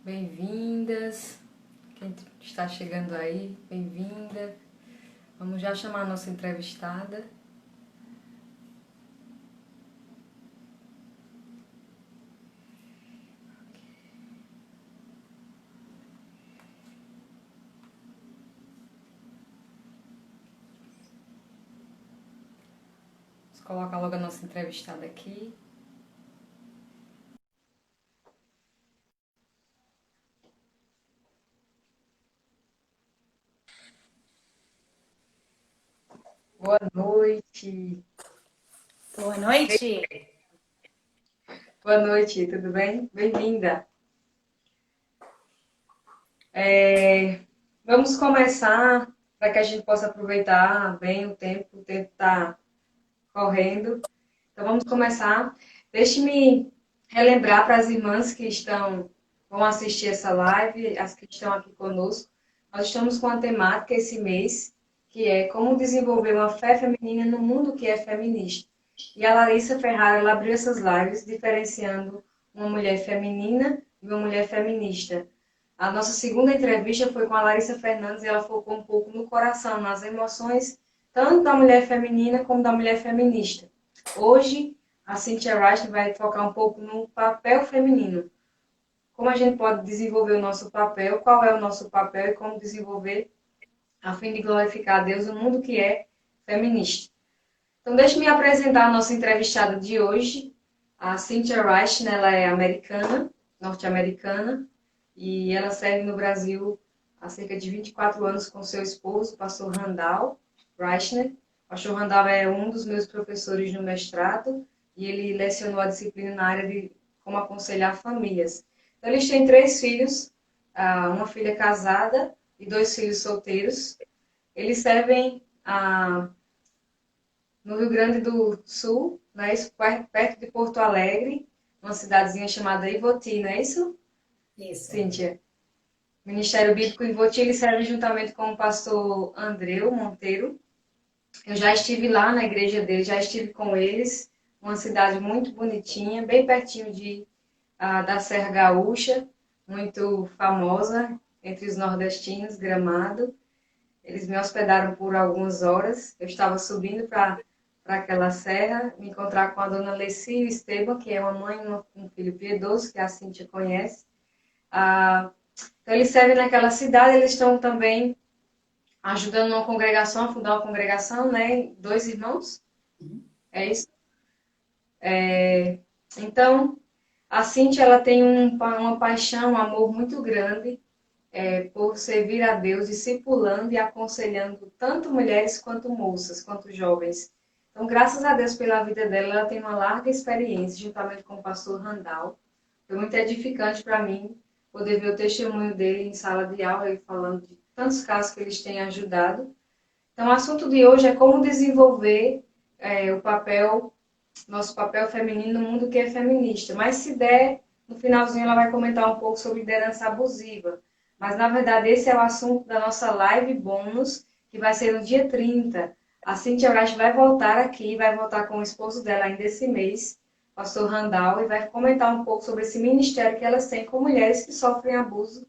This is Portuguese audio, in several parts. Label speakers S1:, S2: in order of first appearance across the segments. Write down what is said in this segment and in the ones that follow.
S1: Bem-vindas. Quem está chegando aí, bem-vinda. Vamos já chamar a nossa entrevistada. Vamos colocar logo a nossa entrevistada aqui. Boa noite.
S2: Boa noite.
S1: Boa noite, tudo bem? Bem-vinda. Vamos começar para que a gente possa aproveitar bem o tempo está correndo. Então vamos começar. Deixe-me relembrar para as irmãs que vão assistir essa live, as que estão aqui conosco. Nós estamos com a temática esse mês, que é como desenvolver uma fé feminina no mundo que é feminista. E a Larissa Ferrara, ela abriu essas lives diferenciando uma mulher feminina e uma mulher feminista. A nossa segunda entrevista foi com a Larissa Fernandes e ela focou um pouco no coração, nas emoções, tanto da mulher feminina como da mulher feminista. Hoje, a Cynthia Reich vai focar um pouco no papel feminino. Como a gente pode desenvolver o nosso papel, qual é o nosso papel e como desenvolver a fim de glorificar a Deus no mundo que é feminista. Então, deixe-me apresentar a nossa entrevistada de hoje. A Cynthia Reich, né, ela é americana, norte-americana, e ela serve no Brasil há cerca de 24 anos com seu esposo, o pastor Randall Reichner. O pastor Randall é um dos meus professores no mestrado e ele lecionou a disciplina na área de como aconselhar famílias. Então, eles têm 3 filhos, uma filha casada e 2 filhos solteiros. Eles servem no Rio Grande do Sul, né, perto de Porto Alegre, uma cidadezinha chamada Ivoti, não é isso,
S2: Isso.
S1: Cíntia? Ministério Bíblico Ivoti, ele serve juntamente com o pastor Andreu Monteiro. Eu já estive lá na igreja dele, já estive com eles, uma cidade muito bonitinha, bem pertinho da Serra Gaúcha, muito famosa entre os nordestinos, Gramado. Eles me hospedaram por algumas horas. Eu estava subindo para aquela serra, me encontrar com a dona Leci e o Esteban, que é uma mãe e um filho piedoso, que a Cíntia conhece. Então, eles servem naquela cidade, eles estão também ajudando uma congregação, a fundar uma congregação, né? 2 irmãos, é isso? Então, a Cíntia, ela tem uma paixão, um amor muito grande por servir a Deus, discipulando e aconselhando tanto mulheres quanto moças, quanto jovens. Então, graças a Deus pela vida dela, ela tem uma larga experiência, juntamente com o pastor Randall. Foi muito edificante para mim poder ver o testemunho dele em sala de aula, ele falando de tantos casos que eles têm ajudado. Então, o assunto de hoje é como desenvolver o papel, nosso papel feminino no mundo que é feminista. Mas se der, no finalzinho ela vai comentar um pouco sobre liderança abusiva. Mas, na verdade, esse é o assunto da nossa live bônus, que vai ser no dia 30. A Cynthia Wright vai voltar aqui, vai voltar com o esposo dela ainda esse mês, pastor Randall, e vai comentar um pouco sobre esse ministério que elas têm com mulheres que sofrem abuso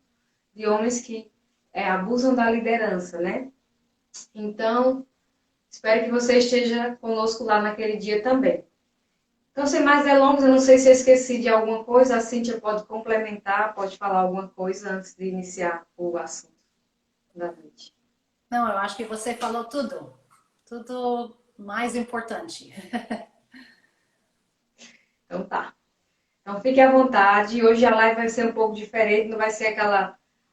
S1: de homens que abusam da liderança, né? Então, espero que você esteja conosco lá naquele dia também. Então, sem mais delongas, eu não sei se eu esqueci de alguma coisa, a Cíntia pode complementar, pode falar alguma coisa antes de iniciar o assunto da noite.
S2: Não, eu acho que você falou tudo. Tudo mais importante.
S1: Então tá. Então fique à vontade. Hoje a live vai ser um pouco diferente, não vai ser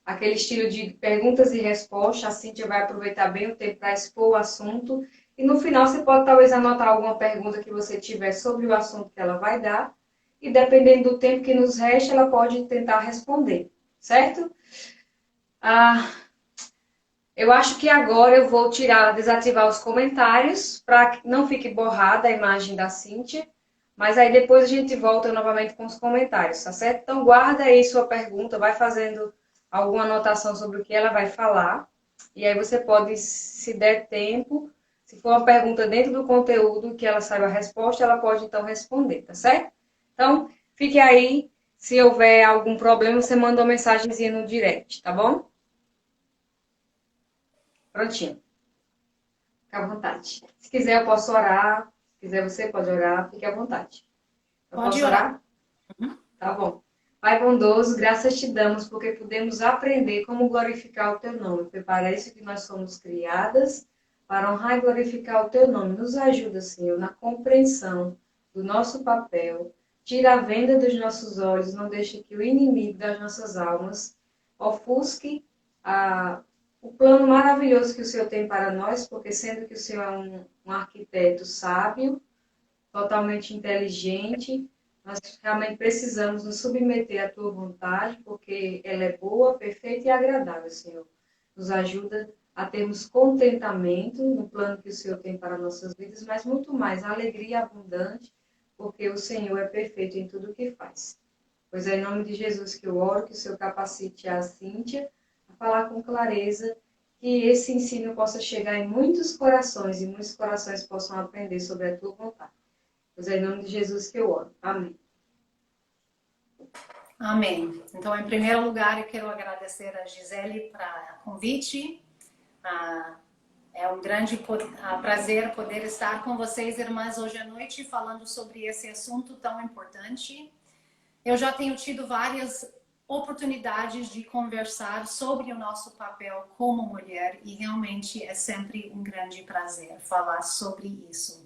S1: aquele estilo de perguntas e respostas. A Cíntia vai aproveitar bem o tempo para expor o assunto. E no final você pode talvez anotar alguma pergunta que você tiver sobre o assunto que ela vai dar. E dependendo do tempo que nos resta, ela pode tentar responder. Certo? Eu acho que agora eu vou desativar os comentários para que não fique borrada a imagem da Cíntia. Mas aí depois a gente volta novamente com os comentários, tá certo? Então guarda aí sua pergunta, vai fazendo alguma anotação sobre o que ela vai falar. E aí você pode, se der tempo, se for uma pergunta dentro do conteúdo que ela saiba a resposta, ela pode então responder, tá certo? Então, fique aí Se houver algum problema, você manda uma mensagenzinha no direct, tá bom? Prontinho. Fica à vontade. Se quiser, eu posso orar. Se quiser, você pode orar. Fique à vontade. Eu
S2: Pode
S1: posso
S2: orar.
S1: orar? Tá bom. Pai bondoso, graças te damos porque podemos aprender como glorificar o teu nome. Foi para isso que nós somos criadas, para honrar e glorificar o teu nome. Nos ajuda, Senhor, na compreensão do nosso papel. Tira a venda dos nossos olhos, não deixe que o inimigo das nossas almas ofusque o plano maravilhoso que o Senhor tem para nós, porque sendo que o Senhor é um arquiteto sábio, totalmente inteligente, nós realmente precisamos nos submeter à tua vontade, porque ela é boa, perfeita e agradável, Senhor. Nos ajuda a termos contentamento no plano que o Senhor tem para nossas vidas, mas muito mais, alegria abundante, porque o Senhor é perfeito em tudo o que faz. Pois é em nome de Jesus que eu oro, que o Senhor capacite a Cíntia a falar com clareza, que esse ensino possa chegar em muitos corações e muitos corações possam aprender sobre a tua vontade. Pois é em nome de Jesus que eu oro. Amém.
S2: Amém. Então, em primeiro lugar, eu quero agradecer a Gisele para o convite. É um grande prazer poder estar com vocês, irmãs, hoje à noite, falando sobre esse assunto tão importante. Eu já tenho tido várias oportunidades de conversar sobre o nosso papel como mulher e realmente é sempre um grande prazer falar sobre isso.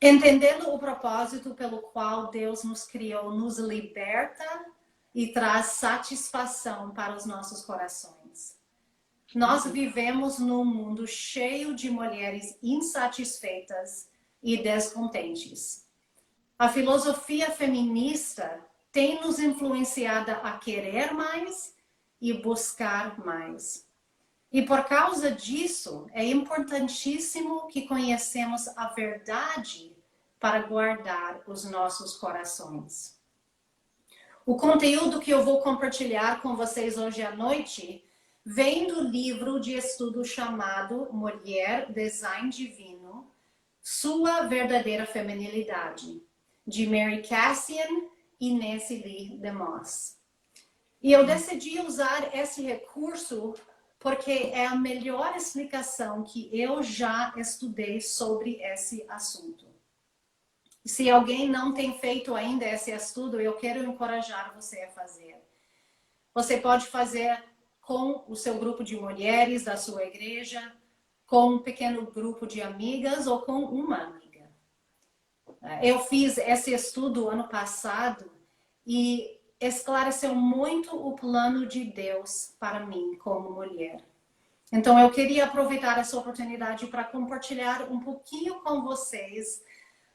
S2: Entendendo o propósito pelo qual Deus nos criou, nos liberta e traz satisfação para os nossos corações. Nós vivemos num mundo cheio de mulheres insatisfeitas e descontentes. A filosofia feminista tem nos influenciado a querer mais e buscar mais. E por causa disso, é importantíssimo que conhecemos a verdade para guardar os nossos corações. O conteúdo que eu vou compartilhar com vocês hoje à noite vem do livro de estudo chamado Mulher, Design Divino, Sua Verdadeira Feminilidade, de Mary Cassian e Nancy Lee DeMoss. E eu decidi usar esse recurso porque é a melhor explicação que eu já estudei sobre esse assunto. Se alguém não tem feito ainda esse estudo, eu quero encorajar você a fazer. Você pode fazer com o seu grupo de mulheres da sua igreja, com um pequeno grupo de amigas ou com uma amiga. Eu fiz esse estudo ano passado e esclareceu muito o plano de Deus para mim como mulher. Então eu queria aproveitar essa oportunidade para compartilhar um pouquinho com vocês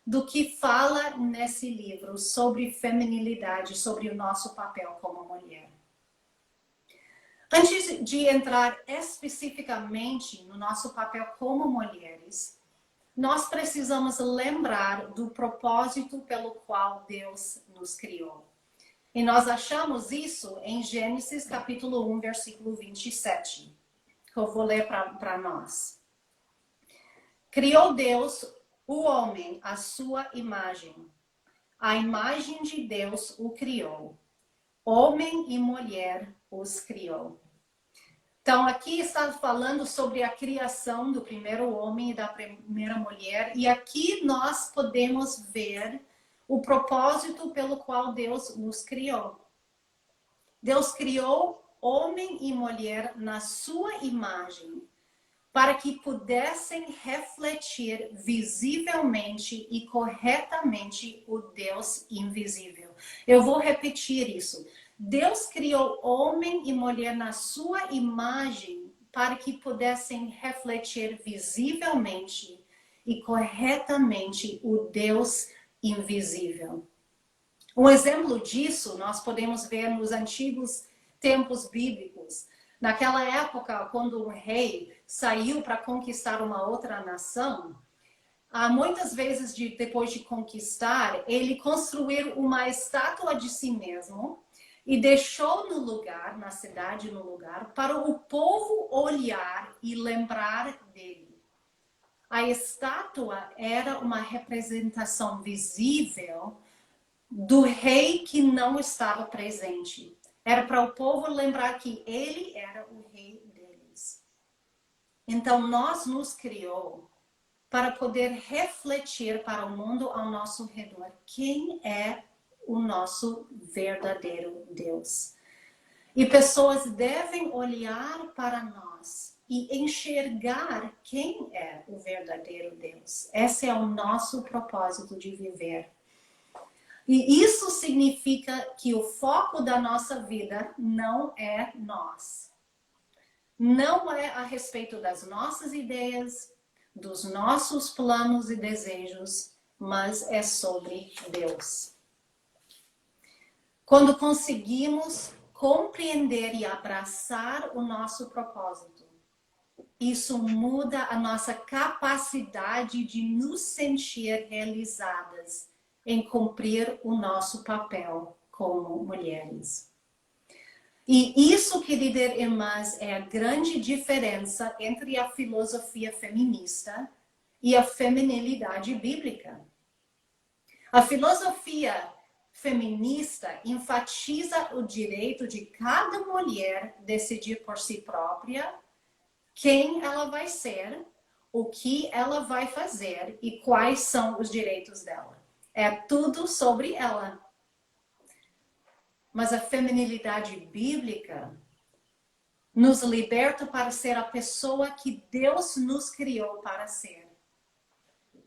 S2: do que fala nesse livro sobre feminilidade, sobre o nosso papel como mulher. Antes de entrar especificamente no nosso papel como mulheres, nós precisamos lembrar do propósito pelo qual Deus nos criou. E nós achamos isso em Gênesis capítulo 1, versículo 27, que eu vou ler para nós. Criou Deus o homem à sua imagem. A imagem de Deus o criou. Homem e mulher os criou. Então, aqui está falando sobre a criação do primeiro homem e da primeira mulher. E aqui nós podemos ver o propósito pelo qual Deus nos criou. Deus criou homem e mulher na sua imagem, para que pudessem refletir visivelmente e corretamente o Deus invisível. Eu vou repetir isso. Deus criou homem e mulher na sua imagem para que pudessem refletir visivelmente e corretamente o Deus invisível. Um exemplo disso nós podemos ver nos antigos tempos bíblicos. Naquela época, quando um rei saiu para conquistar uma outra nação, muitas vezes, depois de conquistar, ele construiu uma estátua de si mesmo e deixou no lugar, na cidade, no lugar, para o povo olhar e lembrar dele. A estátua era uma representação visível do rei que não estava presente. Era para o povo lembrar que ele era o rei deles. Então, nós nos criou para poder refletir para o mundo ao nosso redor quem é o nosso verdadeiro Deus. E pessoas devem olhar para nós e enxergar quem é o verdadeiro Deus. Esse é o nosso propósito de viver. E isso significa que o foco da nossa vida não é nós. Não é a respeito das nossas ideias, dos nossos planos e desejos, mas é sobre Deus. Quando conseguimos compreender e abraçar o nosso propósito, isso muda a nossa capacidade de nos sentir realizadas em cumprir o nosso papel como mulheres. E isso, queridas irmãs, é a grande diferença entre a filosofia feminista e a feminilidade bíblica. A filosofia feminista enfatiza o direito de cada mulher decidir por si própria quem ela vai ser, o que ela vai fazer e quais são os direitos dela. É tudo sobre ela. Mas a feminilidade bíblica nos liberta para ser a pessoa que Deus nos criou para ser.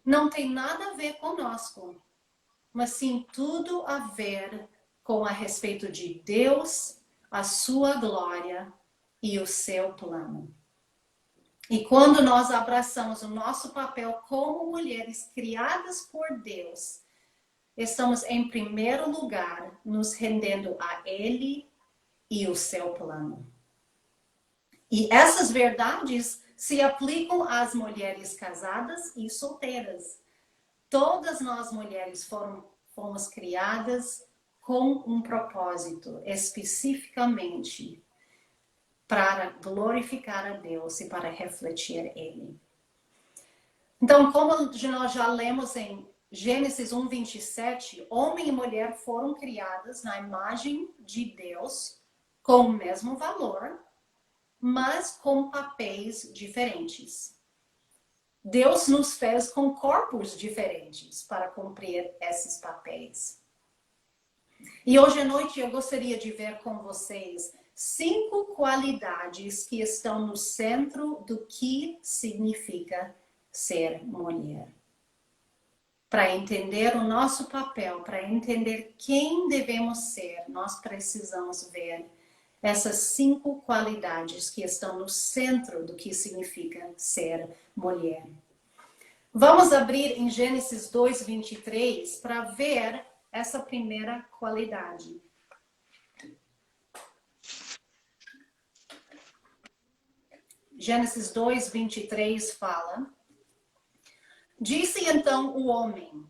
S2: Não tem nada a ver conosco, mas sim tudo a ver com a respeito de Deus, a sua glória e o seu plano. E quando nós abraçamos o nosso papel como mulheres criadas por Deus, estamos em primeiro lugar nos rendendo a Ele e o seu plano. E essas verdades se aplicam às mulheres casadas e solteiras. Todas nós mulheres fomos criadas com um propósito, especificamente para glorificar a Deus e para refletir Ele. Então, como nós já lemos em Gênesis 1:27, homem e mulher foram criadas na imagem de Deus com o mesmo valor, mas com papéis diferentes. Deus nos fez com corpos diferentes para cumprir esses papéis. E hoje à noite eu gostaria de ver com vocês 5 qualidades que estão no centro do que significa ser mulher. Para entender o nosso papel, para entender quem devemos ser, nós precisamos ver essas 5 qualidades que estão no centro do que significa ser mulher. Vamos abrir em Gênesis 2:23 para ver essa primeira qualidade. Gênesis 2:23 fala: Disse então o homem: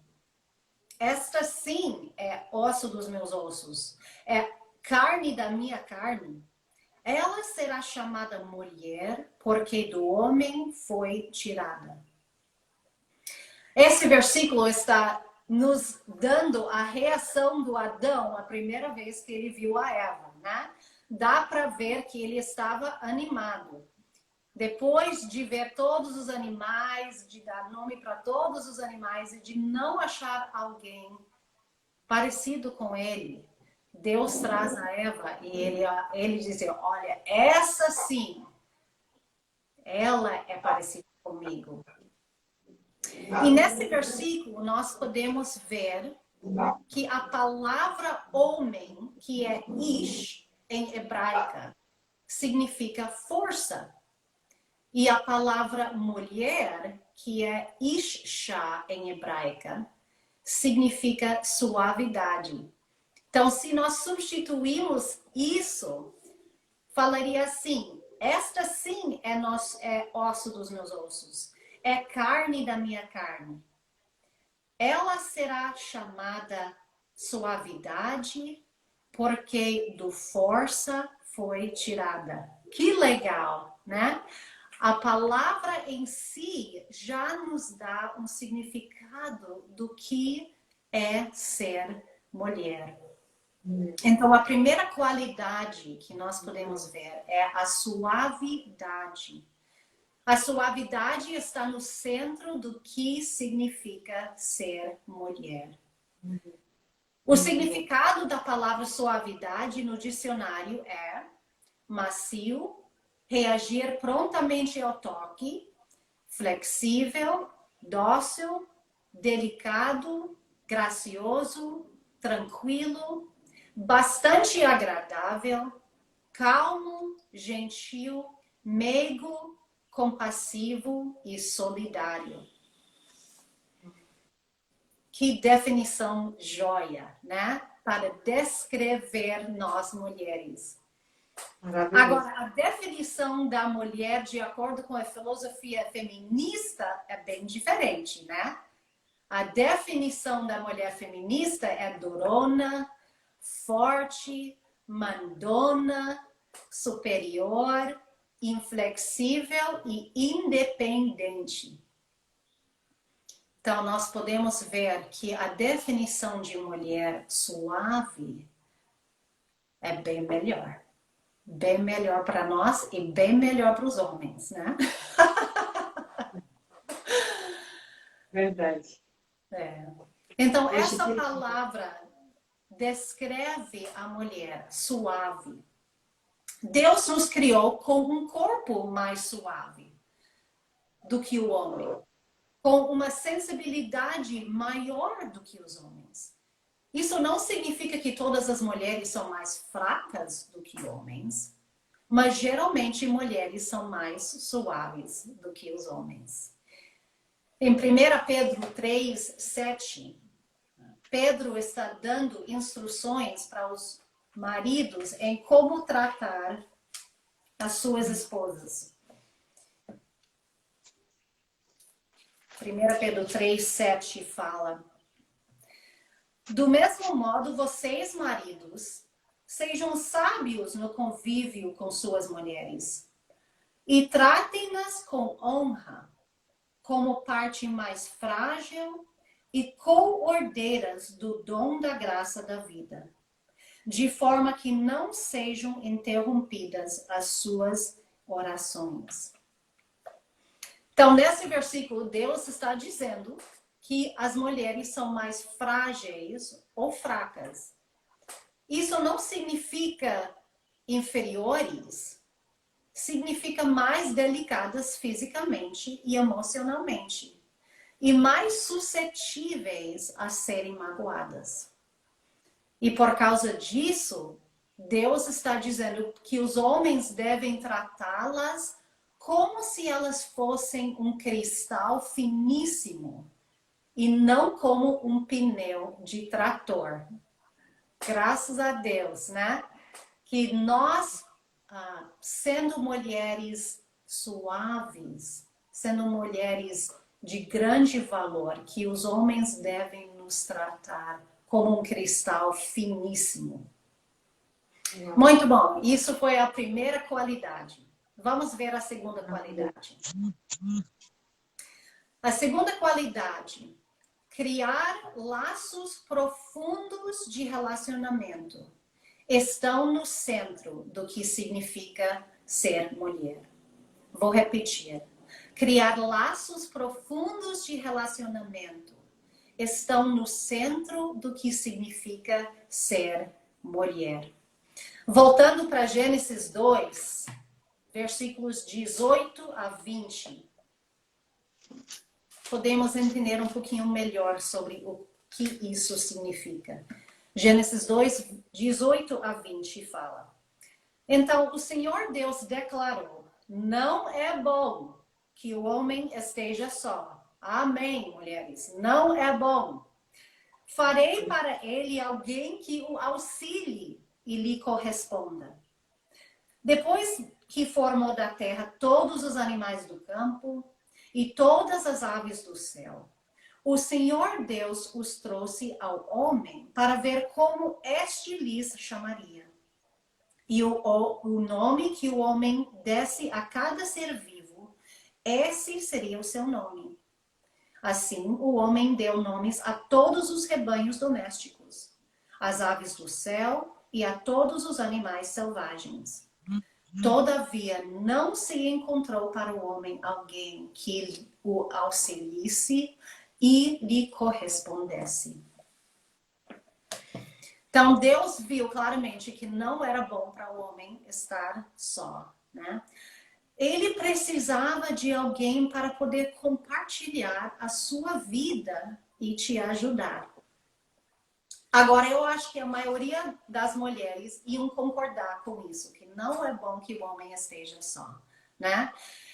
S2: esta sim é osso dos meus ossos, é carne da minha carne. Ela será chamada mulher, porque do homem foi tirada. Esse versículo está nos dando a reação do Adão a primeira vez que ele viu a Eva, né? Dá para ver que ele estava animado. Depois de ver todos os animais, de dar nome para todos os animais e de não achar alguém parecido com ele, Deus traz a Eva e ele diz, olha, essa sim, ela é parecida comigo. E nesse versículo nós podemos ver que a palavra homem, que é ish em hebraica, significa força. E a palavra mulher, que é isha em hebraica, significa suavidade. Então, se nós substituímos isso, falaria assim: esta sim é osso dos meus ossos, é carne da minha carne. Ela será chamada suavidade, porque do força foi tirada. Que legal, né? A palavra em si já nos dá um significado do que é ser mulher. Então, a primeira qualidade que nós podemos ver é a suavidade. A suavidade está no centro do que significa ser mulher. O significado da palavra suavidade no dicionário é macio, reagir prontamente ao toque, flexível, dócil, delicado, gracioso, tranquilo, bastante agradável, calmo, gentil, meigo, compassivo e solidário. Que definição joia, né? Para descrever nós mulheres. Agora, a definição da mulher, de acordo com a filosofia feminista, é bem diferente, né? A definição da mulher feminista é durona, forte, mandona, superior, inflexível e independente. Então, nós podemos ver que a definição de mulher suave é bem melhor. Bem melhor para nós e bem melhor para os homens, né?
S1: Verdade.
S2: É. Então, essa palavra descreve a mulher suave. Deus nos criou com um corpo mais suave do que o homem, com uma sensibilidade maior do que os homens. Isso não significa que todas as mulheres são mais fracas do que homens, mas geralmente mulheres são mais suaves do que os homens. Em 1 Pedro 3:7, Pedro está dando instruções para os maridos em como tratar as suas esposas. 1 Pedro 3:7 fala: do mesmo modo, vocês, maridos, sejam sábios no convívio com suas mulheres e tratem-nas com honra, como parte mais frágil e co-herdeiras do dom da graça da vida, de forma que não sejam interrompidas as suas orações. Então, nesse versículo, Deus está dizendo que as mulheres são mais frágeis ou fracas. Isso não significa inferiores, significa mais delicadas fisicamente e emocionalmente e mais suscetíveis a serem magoadas. E por causa disso, Deus está dizendo que os homens devem tratá-las como se elas fossem um cristal finíssimo e não como um pneu de trator. Graças a Deus, né? Que nós, sendo mulheres suaves, sendo mulheres de grande valor, que os homens devem nos tratar como um cristal finíssimo. Muito bom. Isso foi a primeira qualidade. Vamos ver a segunda qualidade. A segunda qualidade: criar laços profundos de relacionamento estão no centro do que significa ser mulher. Vou repetir. Criar laços profundos de relacionamento estão no centro do que significa ser mulher. Voltando para Gênesis 2, versículos 18 a 20. Podemos entender um pouquinho melhor sobre o que isso significa. Gênesis 2, 18 a 20 fala: então o Senhor Deus declarou: não é bom que o homem esteja só. Amém, mulheres. Não é bom. Farei para ele alguém que o auxilie e lhe corresponda. Depois que formou da terra todos os animais do campo e todas as aves do céu, o Senhor Deus os trouxe ao homem para ver como este lhes chamaria. E o nome que o homem desse a cada ser vivo, esse seria o seu nome. Assim, o homem deu nomes a todos os rebanhos domésticos, às aves do céu e a todos os animais selvagens. Todavia, não se encontrou para o homem alguém que o auxiliasse e lhe correspondesse. Então, Deus viu claramente que não era bom para o homem estar só, né? Ele precisava de alguém para poder compartilhar a sua vida e te ajudar. Agora, eu acho que a maioria das mulheres iam concordar com isso, que não é bom que o homem esteja só, né?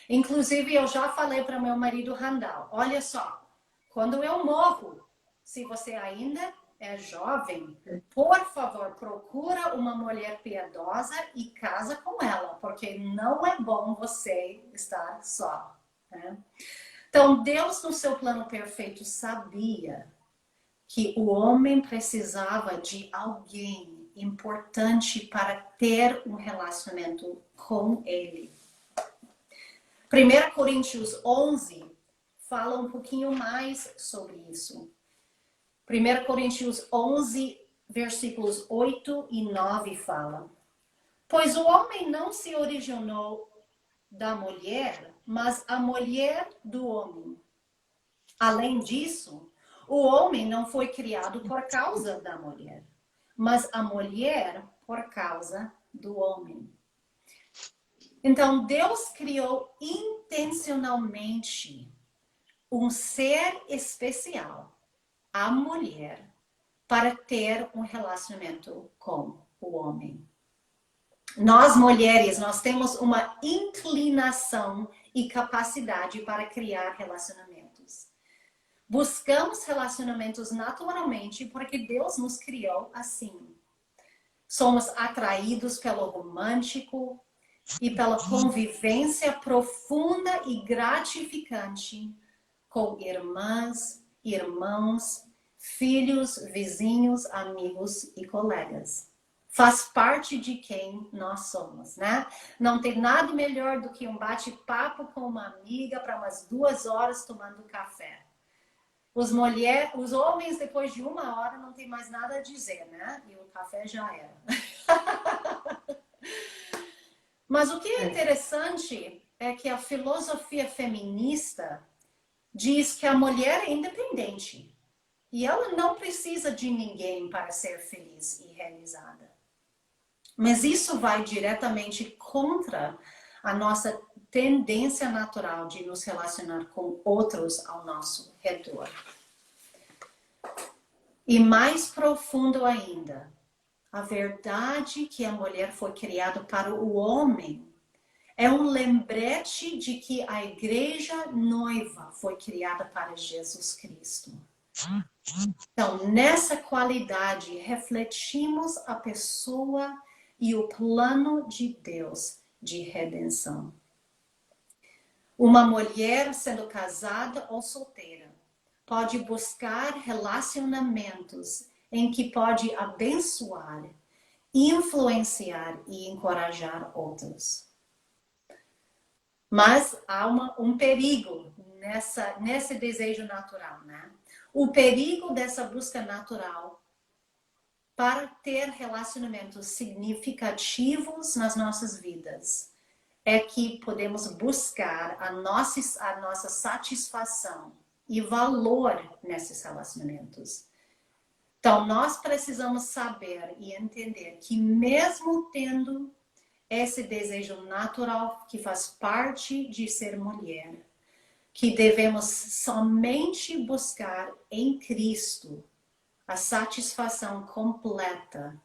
S2: Inclusive, eu já falei para meu marido Randall, olha só, quando eu morro, se você ainda é jovem, por favor, procura uma mulher piedosa e casa com ela, porque não é bom você estar só, né? Então, Deus, no seu plano perfeito, sabia que o homem precisava de alguém importante para ter um relacionamento com ele. 1 Coríntios 11 fala um pouquinho mais sobre isso. 1 Coríntios 11, versículos 8 e 9 fala: Pois o homem não se originou da mulher, mas a mulher do homem. Além disso, o homem não foi criado por causa da mulher, mas a mulher por causa do homem. Então, Deus criou intencionalmente um ser especial, a mulher, para ter um relacionamento com o homem. Nós, mulheres, nós temos uma inclinação e capacidade para criar relacionamentos. Buscamos relacionamentos naturalmente porque Deus nos criou assim. Somos atraídos pelo romântico e pela convivência profunda e gratificante com irmãs, irmãos, filhos, vizinhos, amigos e colegas. Faz parte de quem nós somos, né? Não tem nada melhor do que um bate-papo com uma amiga para umas 2 horas tomando café. Os homens, depois de 1 hora, não tem mais nada a dizer, né? E o café já era. Mas o que é interessante é que a filosofia feminista diz que a mulher é independente. E ela não precisa de ninguém para ser feliz e realizada. Mas isso vai diretamente contra a nossa tendência natural de nos relacionar com outros ao nosso redor. E mais profundo ainda, a verdade que a mulher foi criada para o homem é um lembrete de que a igreja noiva foi criada para Jesus Cristo. Então, nessa qualidade, refletimos a pessoa e o plano de Deus de redenção. Uma mulher, sendo casada ou solteira, pode buscar relacionamentos em que pode abençoar, influenciar e encorajar outros. Mas há um perigo nesse desejo natural, né? O perigo dessa busca natural para ter relacionamentos significativos nas nossas vidas é que podemos buscar a nossa satisfação e valor nesses relacionamentos. Então, nós precisamos saber e entender que mesmo tendo esse desejo natural que faz parte de ser mulher, que devemos somente buscar em Cristo a satisfação completa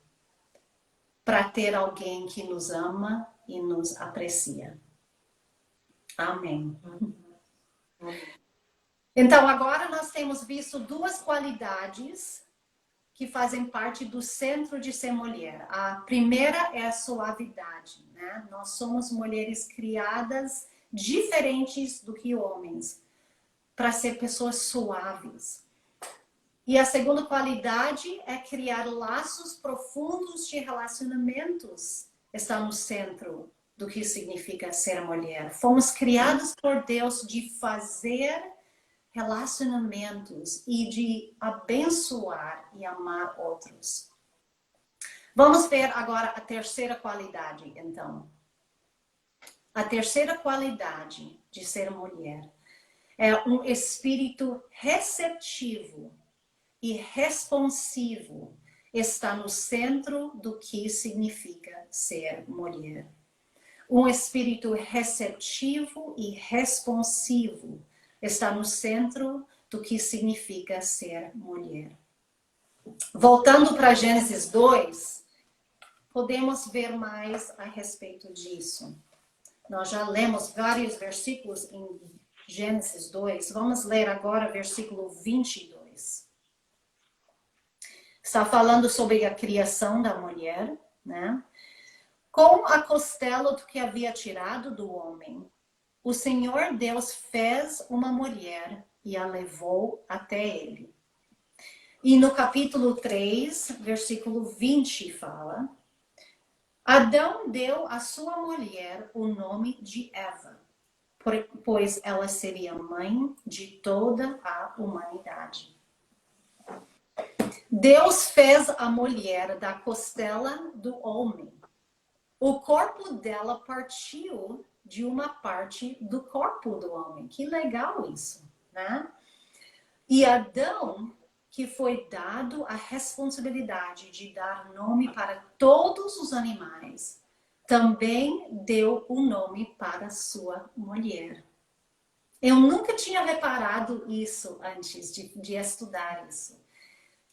S2: para ter alguém que nos ama e nos aprecia. Amém. Então, agora nós temos visto 2 qualidades que fazem parte do centro de ser mulher. A primeira é a suavidade, né? Nós somos mulheres criadas diferentes do que homens, para ser pessoas suaves. E a segunda qualidade é criar laços profundos de relacionamentos. Está no centro do que significa ser mulher. Fomos criados por Deus de fazer relacionamentos e de abençoar e amar outros. Vamos ver agora a terceira qualidade, então. A terceira qualidade de ser mulher é um espírito receptivo e responsivo. Está no centro do que significa ser mulher. Um espírito receptivo e responsivo está no centro do que significa ser mulher. Voltando para Gênesis 2, podemos ver mais a respeito disso. Nós já lemos vários versículos em Gênesis 2. Vamos ler agora o versículo 22. Está falando sobre a criação da mulher, né? Com a costela do que havia tirado do homem, o Senhor Deus fez uma mulher e a levou até ele. E no capítulo 3, versículo 20 fala: Adão deu à sua mulher o nome de Eva, pois ela seria mãe de toda a humanidade. Deus fez a mulher da costela do homem. O corpo dela partiu de uma parte do corpo do homem. Que legal isso, né? E Adão, que foi dado a responsabilidade de dar nome para todos os animais, também deu o nome para sua mulher. Eu nunca tinha reparado isso antes de estudar isso.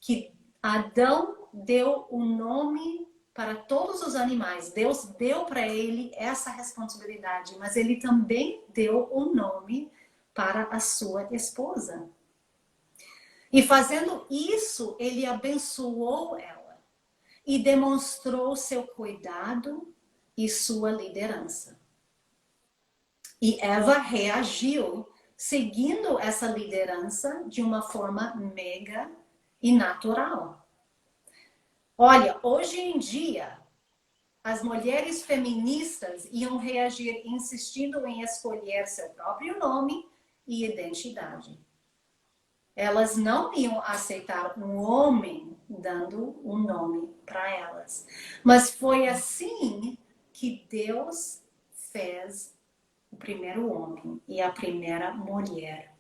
S2: Que Adão deu o nome para todos os animais. Deus deu para ele essa responsabilidade, mas ele também deu o nome para a sua esposa. E fazendo isso, ele abençoou ela e demonstrou seu cuidado e sua liderança. E Eva reagiu seguindo essa liderança de uma forma mega e natural. Olha, hoje em dia, as mulheres feministas iam reagir insistindo em escolher seu próprio nome e identidade. Elas não iam aceitar um homem dando um nome para elas. Mas foi assim que Deus fez o primeiro homem e a primeira mulher.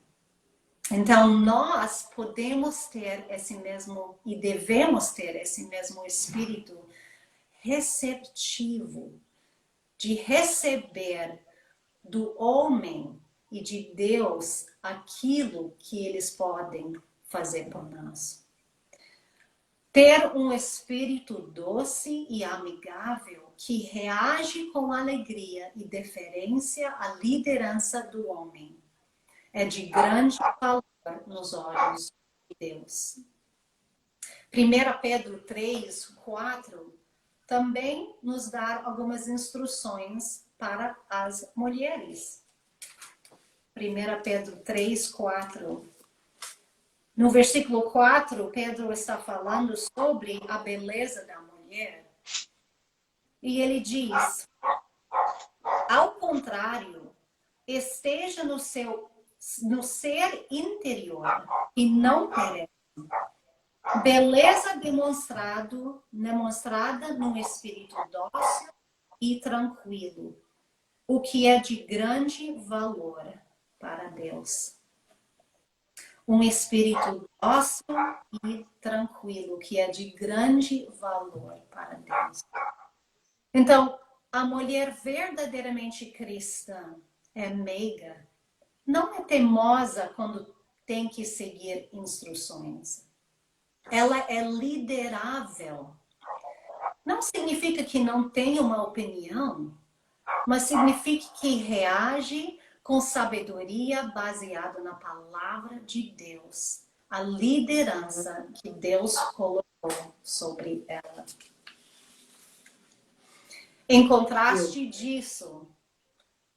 S2: Então, nós podemos ter esse mesmo e devemos ter esse mesmo espírito receptivo de receber do homem e de Deus aquilo que eles podem fazer por nós. Ter um espírito doce e amigável que reage com alegria e deferência à liderança do homem é de grande valor nos olhos de Deus. 1 Pedro 3, 4 também nos dá algumas instruções para as mulheres. 1 Pedro 3, 4. No versículo 4, Pedro está falando sobre a beleza da mulher. E ele diz: ao contrário, esteja no ser interior e não pereça. Beleza demonstrada num espírito dócil e tranquilo, o que é de grande valor para Deus. Um espírito dócil e tranquilo, que é de grande valor para Deus. Então, a mulher verdadeiramente cristã é meiga, não é teimosa quando tem que seguir instruções. Ela é liderável. Não significa que não tem uma opinião, mas significa que reage com sabedoria baseada na palavra de Deus, a liderança que Deus colocou sobre ela. Em contraste disso,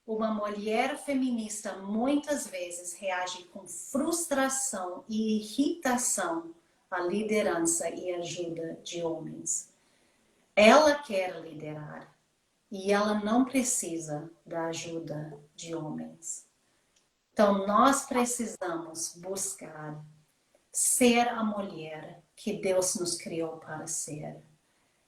S2: uma mulher feminista muitas vezes reage com frustração e irritação à liderança e ajuda de homens. Ela quer liderar e ela não precisa da ajuda de homens. Então, nós precisamos buscar ser a mulher que Deus nos criou para ser.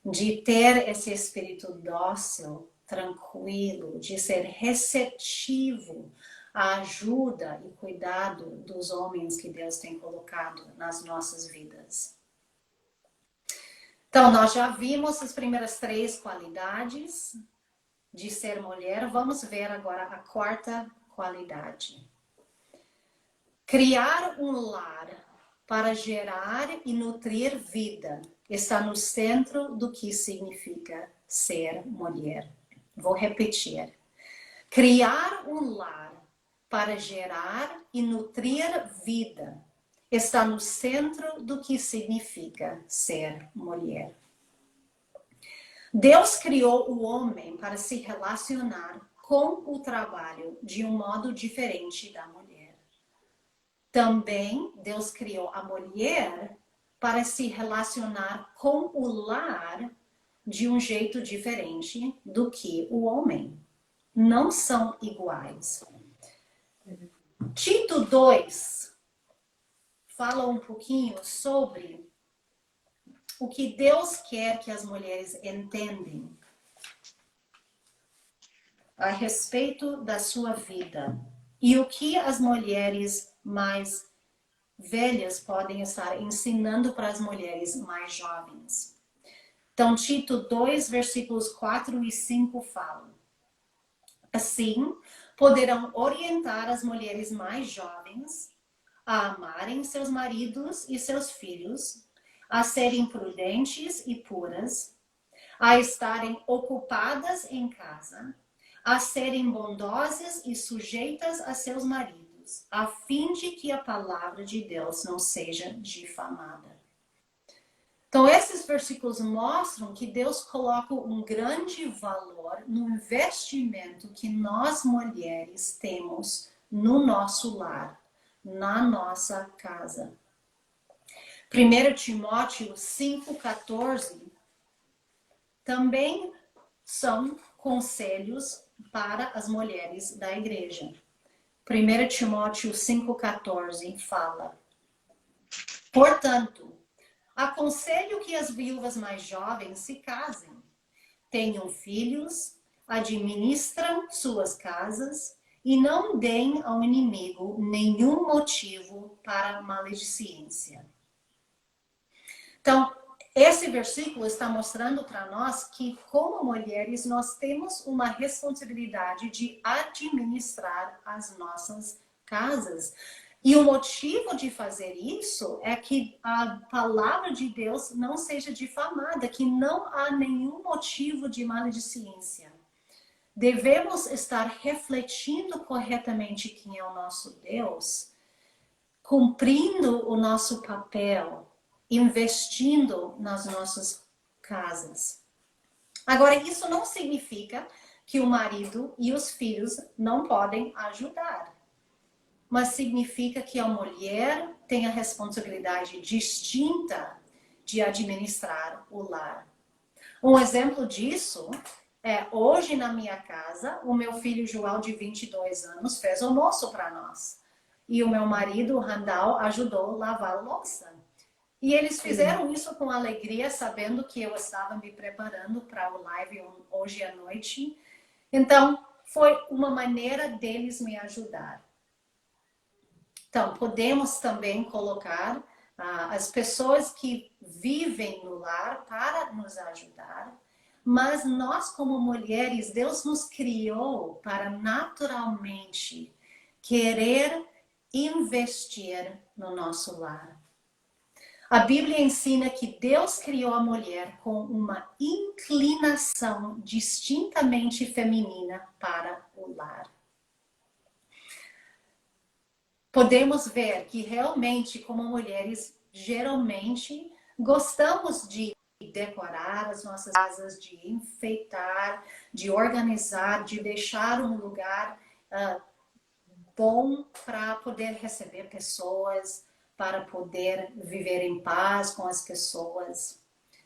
S2: de ter esse espírito dócil, tranquilo, de ser receptivo à ajuda e cuidado dos homens que Deus tem colocado nas nossas vidas. Então, nós já vimos as primeiras 3 qualidades de ser mulher. Vamos ver agora a 4ª qualidade. Criar um lar para gerar e nutrir vida está no centro do que significa ser mulher. Vou repetir. Criar um lar para gerar e nutrir vida está no centro do que significa ser mulher. Deus criou o homem para se relacionar com o trabalho de um modo diferente da mulher. Também Deus criou a mulher para se relacionar com o lar de um jeito diferente do que o homem. Não são iguais. Tito 2 fala um pouquinho sobre o que Deus quer que as mulheres entendam a respeito da sua vida e o que as mulheres mais velhas podem estar ensinando para as mulheres mais jovens. Então, Tito 2, versículos 4 e 5 falam: assim, poderão orientar as mulheres mais jovens a amarem seus maridos e seus filhos, a serem prudentes e puras, a estarem ocupadas em casa, a serem bondosas e sujeitas a seus maridos, a fim de que a palavra de Deus não seja difamada. Então, esses versículos mostram que Deus coloca um grande valor no investimento que nós mulheres temos no nosso lar, na nossa casa. 1 Timóteo 5,14 também são conselhos para as mulheres da igreja. 1 Timóteo 5,14 fala: portanto, aconselho que as viúvas mais jovens se casem, tenham filhos, administram suas casas e não deem ao inimigo nenhum motivo para maledicência. Então, esse versículo está mostrando para nós que, como mulheres, nós temos uma responsabilidade de administrar as nossas casas. E o motivo de fazer isso é que a palavra de Deus não seja difamada, que não há nenhum motivo de maledicência. Devemos estar refletindo corretamente quem é o nosso Deus, cumprindo o nosso papel, investindo nas nossas casas. Agora, isso não significa que o marido e os filhos não podem ajudar, mas significa que a mulher tem a responsabilidade distinta de administrar o lar. Um exemplo disso é, hoje na minha casa, o meu filho João, de 22 anos, fez almoço para nós. E o meu marido, o Randall, ajudou a lavar a louça. E eles fizeram isso com alegria, sabendo que eu estava me preparando para o live hoje à noite. Então, foi uma maneira deles me ajudar. Então, podemos também colocar as pessoas que vivem no lar para nos ajudar. Mas nós, como mulheres, Deus nos criou para naturalmente querer investir no nosso lar. A Bíblia ensina que Deus criou a mulher com uma inclinação distintamente feminina para o lar. Podemos ver que realmente, como mulheres, geralmente gostamos de decorar as nossas casas, de enfeitar, de organizar, de deixar um lugar bom para poder receber pessoas, para poder viver em paz com as pessoas.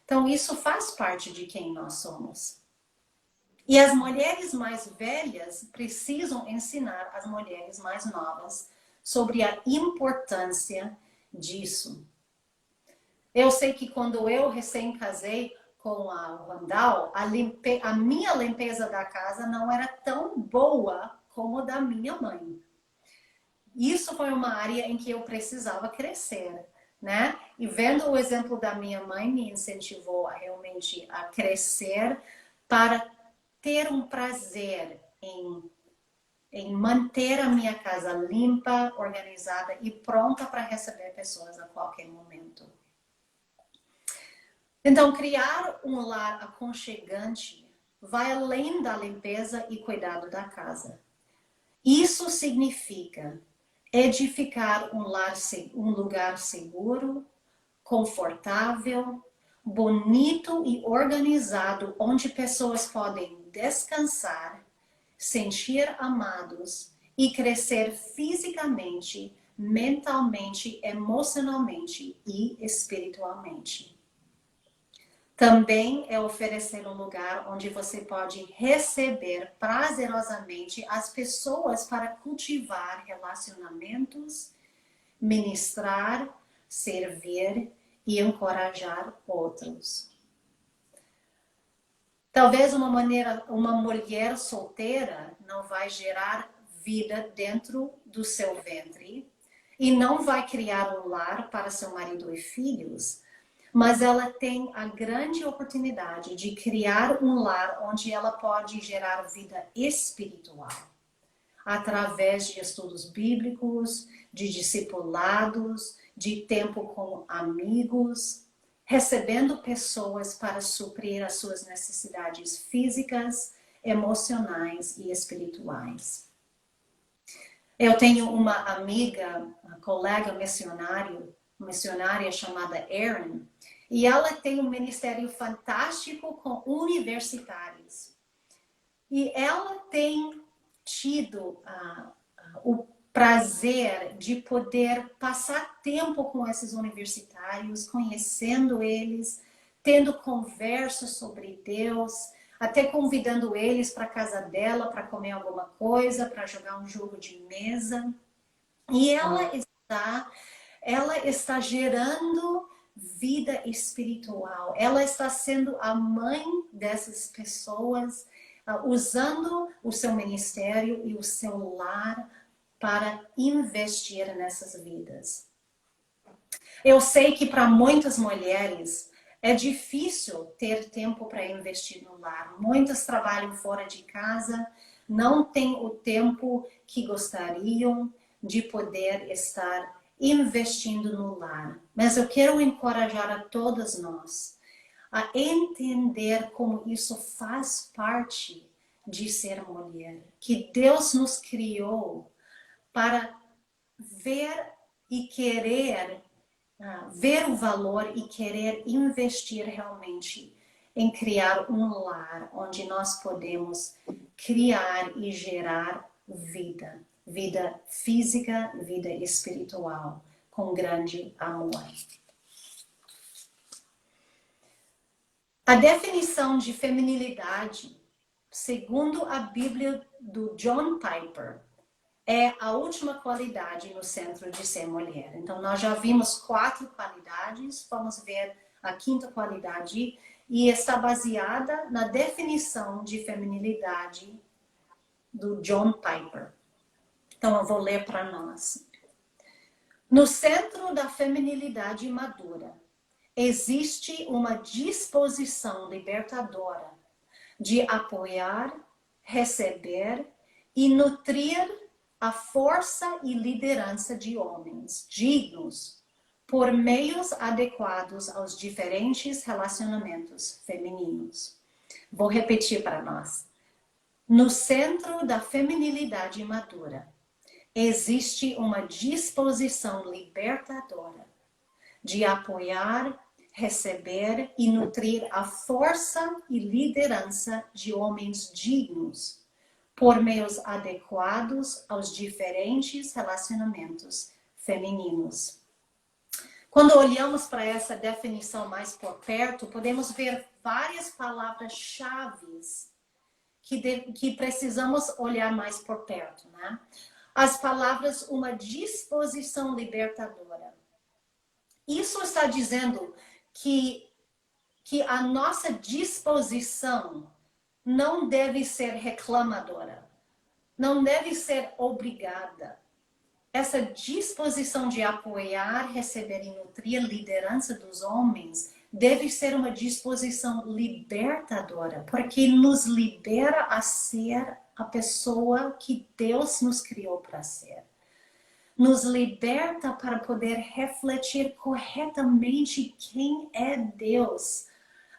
S2: Então, isso faz parte de quem nós somos. E as mulheres mais velhas precisam ensinar as mulheres mais novas sobre a importância disso. Eu sei que quando eu recém-casei, com a Randall, a minha limpeza da casa não era tão boa como a da minha mãe. Isso foi uma área em que eu precisava crescer, né? E vendo o exemplo da minha mãe me incentivou a realmente a crescer para ter um prazer em manter a minha casa limpa, organizada e pronta para receber pessoas a qualquer momento. Então, criar um lar aconchegante vai além da limpeza e cuidado da casa. Isso significa edificar um lugar seguro, confortável, bonito e organizado, onde pessoas podem descansar, sentir amados e crescer fisicamente, mentalmente, emocionalmente e espiritualmente. Também é oferecer um lugar onde você pode receber prazerosamente as pessoas para cultivar relacionamentos, ministrar, servir e encorajar outros. Talvez uma mulher solteira não vai gerar vida dentro do seu ventre e não vai criar um lar para seu marido e filhos, mas ela tem a grande oportunidade de criar um lar onde ela pode gerar vida espiritual, através de estudos bíblicos, de discipulados, de tempo com amigos, recebendo pessoas para suprir as suas necessidades físicas, emocionais e espirituais. Eu tenho uma amiga, uma colega missionária chamada Erin, e ela tem um ministério fantástico com universitários. E ela tem tido o prazer de poder passar tempo com esses universitários, conhecendo eles, tendo conversas sobre Deus, até convidando eles para a casa dela para comer alguma coisa, para jogar um jogo de mesa. E ela está gerando vida espiritual. Ela está sendo a mãe dessas pessoas, usando o seu ministério e o seu lar para investir nessas vidas. Eu sei que para muitas mulheres é difícil ter tempo para investir no lar. Muitas trabalham fora de casa, não têm o tempo que gostariam de poder estar investindo no lar. Mas eu quero encorajar a todas nós a entender como isso faz parte de ser mulher. Que Deus nos criou para ver e querer, ver o valor e querer investir realmente em criar um lar onde nós podemos criar e gerar vida. Vida física, vida espiritual, com grande amor. A definição de feminilidade, segundo a Bíblia do John Piper, é a última qualidade no centro de ser mulher. Então, nós já vimos 4 qualidades, vamos ver a 5ª qualidade, e está baseada na definição de feminilidade do John Piper. Então, eu vou ler para nós. No centro da feminilidade madura, existe uma disposição libertadora de apoiar, receber e nutrir a força e liderança de homens dignos por meios adequados aos diferentes relacionamentos femininos. Vou repetir para nós. No centro da feminilidade madura, existe uma disposição libertadora de apoiar, receber e nutrir a força e liderança de homens dignos por meios adequados aos diferentes relacionamentos femininos. Quando olhamos para essa definição mais por perto, podemos ver várias palavras-chave que precisamos olhar mais por perto, né? As palavras, uma disposição libertadora. Isso está dizendo que que a nossa disposição não deve ser reclamadora, não deve ser obrigada. Essa disposição de apoiar, receber e nutrir a liderança dos homens deve ser uma disposição libertadora, porque nos libera a ser a pessoa que Deus nos criou para ser. Nos liberta para poder refletir corretamente quem é Deus,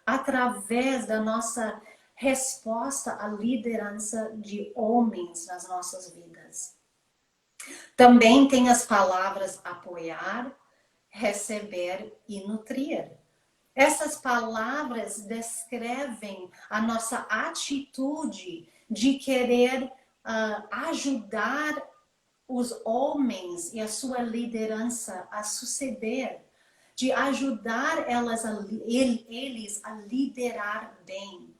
S2: através da nossa resposta à liderança de homens nas nossas vidas. Também tem as palavras apoiar, receber e nutrir. Essas palavras descrevem a nossa atitude de querer ajudar os homens e a sua liderança a suceder, de ajudar eles a liderar bem,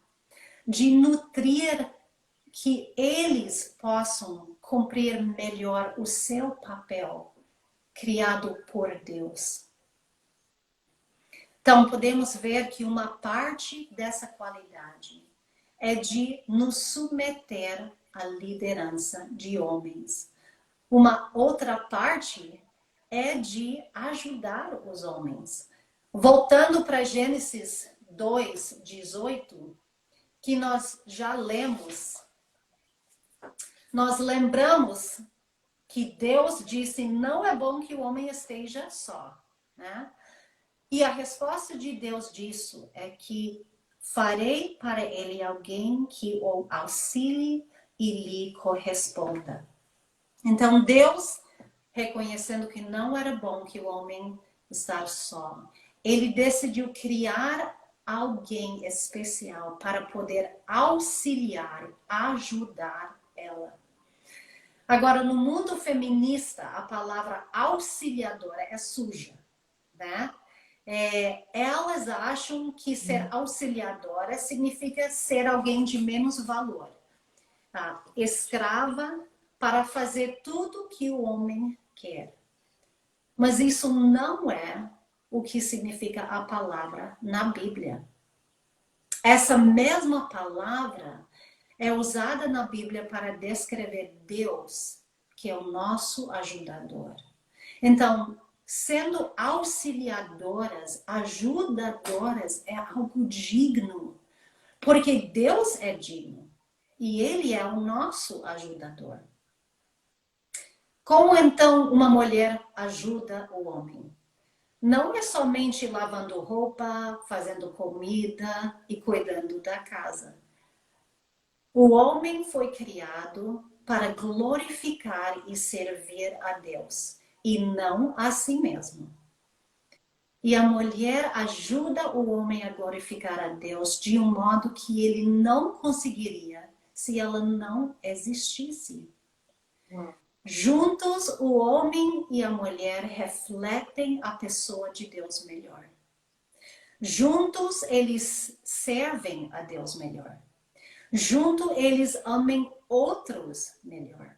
S2: de nutrir que eles possam cumprir melhor o seu papel criado por Deus. Então, podemos ver que uma parte dessa qualidade é de nos submeter à liderança de homens. Uma outra parte é de ajudar os homens. Voltando para Gênesis 2:18, que nós já lemos, nós lembramos que Deus disse: não é bom que o homem esteja só, né? E a resposta de Deus disso é que farei para ele alguém que o auxilie e lhe corresponda. Então Deus, reconhecendo que não era bom que o homem estar só, ele decidiu criar alguém especial para poder auxiliar, ajudar ela. Agora, no mundo feminista, a palavra auxiliadora é suja, né? Elas acham que ser auxiliadora significa ser alguém de menos valor, tá? Escrava para fazer tudo que o homem quer. Mas isso não é o que significa a palavra na Bíblia. Essa mesma palavra é usada na Bíblia para descrever Deus, que é o nosso ajudador. Então, sendo auxiliadoras, ajudadoras, é algo digno, porque Deus é digno e Ele é o nosso ajudador. Como então uma mulher ajuda o homem? Não é somente lavando roupa, fazendo comida e cuidando da casa. O homem foi criado para glorificar e servir a Deus, e não a si mesmo. E a mulher ajuda o homem a glorificar a Deus de um modo que ele não conseguiria se ela não existisse. Juntos, o homem e a mulher refletem a pessoa de Deus melhor. Juntos, eles servem a Deus melhor. Juntos, eles amem outros melhor.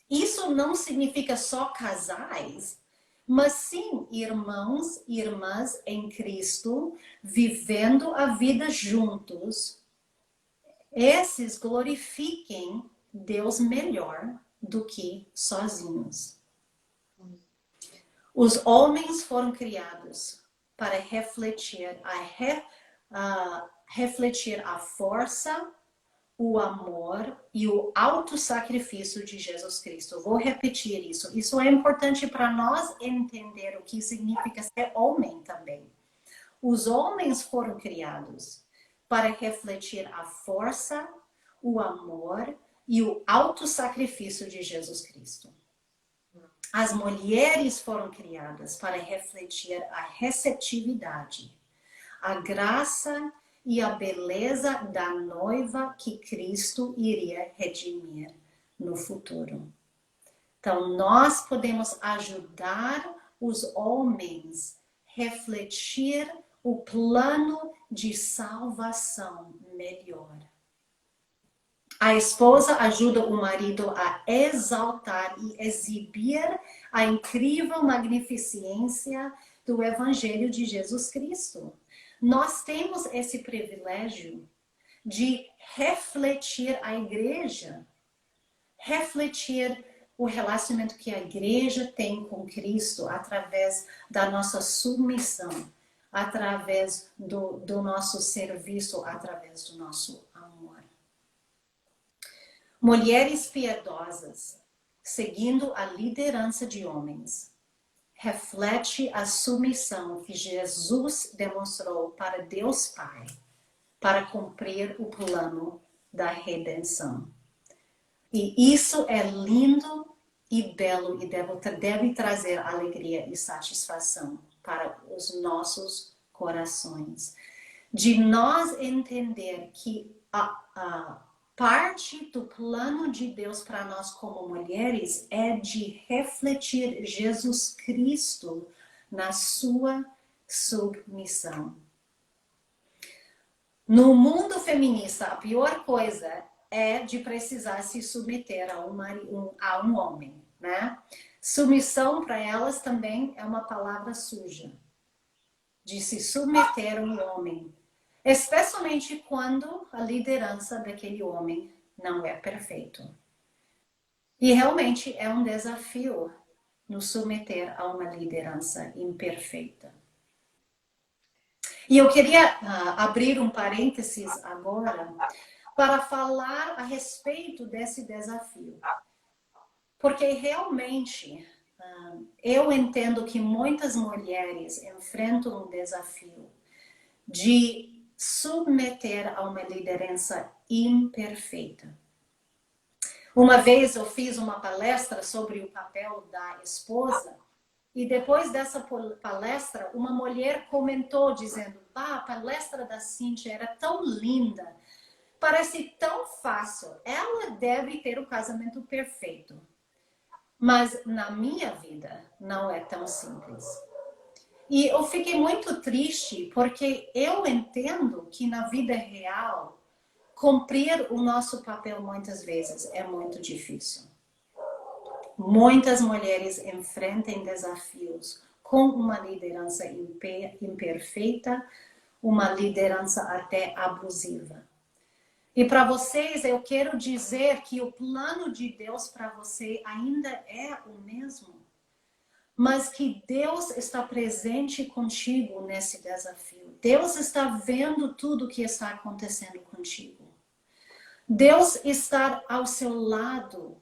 S2: Isso não significa só casais, mas sim irmãos e irmãs em Cristo, vivendo a vida juntos. Esses glorifiquem Deus melhor do que sozinhos. Os homens foram criados para refletir a força, o amor e o autossacrifício de Jesus Cristo. Vou repetir isso. Isso é importante para nós entender o que significa ser homem também. Os homens foram criados para refletir a força, o amor e o autossacrifício de Jesus Cristo. As mulheres foram criadas para refletir a receptividade, a graça e a beleza da noiva que Cristo iria redimir no futuro. Então, nós podemos ajudar os homens a refletir o plano de salvação melhor. A esposa ajuda o marido a exaltar e exibir a incrível magnificência do Evangelho de Jesus Cristo. Nós temos esse privilégio de refletir a igreja, refletir o relacionamento que a igreja tem com Cristo através da nossa submissão, através do nosso serviço, através do nosso amor. Mulheres piedosas, seguindo a liderança de homens, reflete a submissão que Jesus demonstrou para Deus Pai, para cumprir o plano da redenção. E isso é lindo e belo e deve trazer alegria e satisfação para os nossos corações. De nós entender que a parte do plano de Deus para nós como mulheres é de refletir Jesus Cristo na sua submissão. No mundo feminista, a pior coisa é de precisar se submeter a um homem, né? Submissão para elas também é uma palavra suja. De se submeter a um homem. Especialmente quando a liderança daquele homem não é perfeito. E realmente é um desafio nos submeter a uma liderança imperfeita. E eu queria abrir um parênteses agora para falar a respeito desse desafio. Porque realmente eu entendo que muitas mulheres enfrentam um desafio de submeter a uma liderança imperfeita. Uma vez eu fiz uma palestra sobre o papel da esposa e depois dessa palestra uma mulher comentou dizendo: a palestra da Cíntia era tão linda, parece tão fácil, ela deve ter o casamento perfeito. Mas na minha vida não é tão simples. E eu fiquei muito triste porque eu entendo que na vida real, cumprir o nosso papel muitas vezes é muito difícil. Muitas mulheres enfrentam desafios com uma liderança imperfeita, uma liderança até abusiva. E para vocês, eu quero dizer que o plano de Deus para você ainda é o mesmo. Mas que Deus está presente contigo nesse desafio. Deus está vendo tudo o que está acontecendo contigo. Deus está ao seu lado,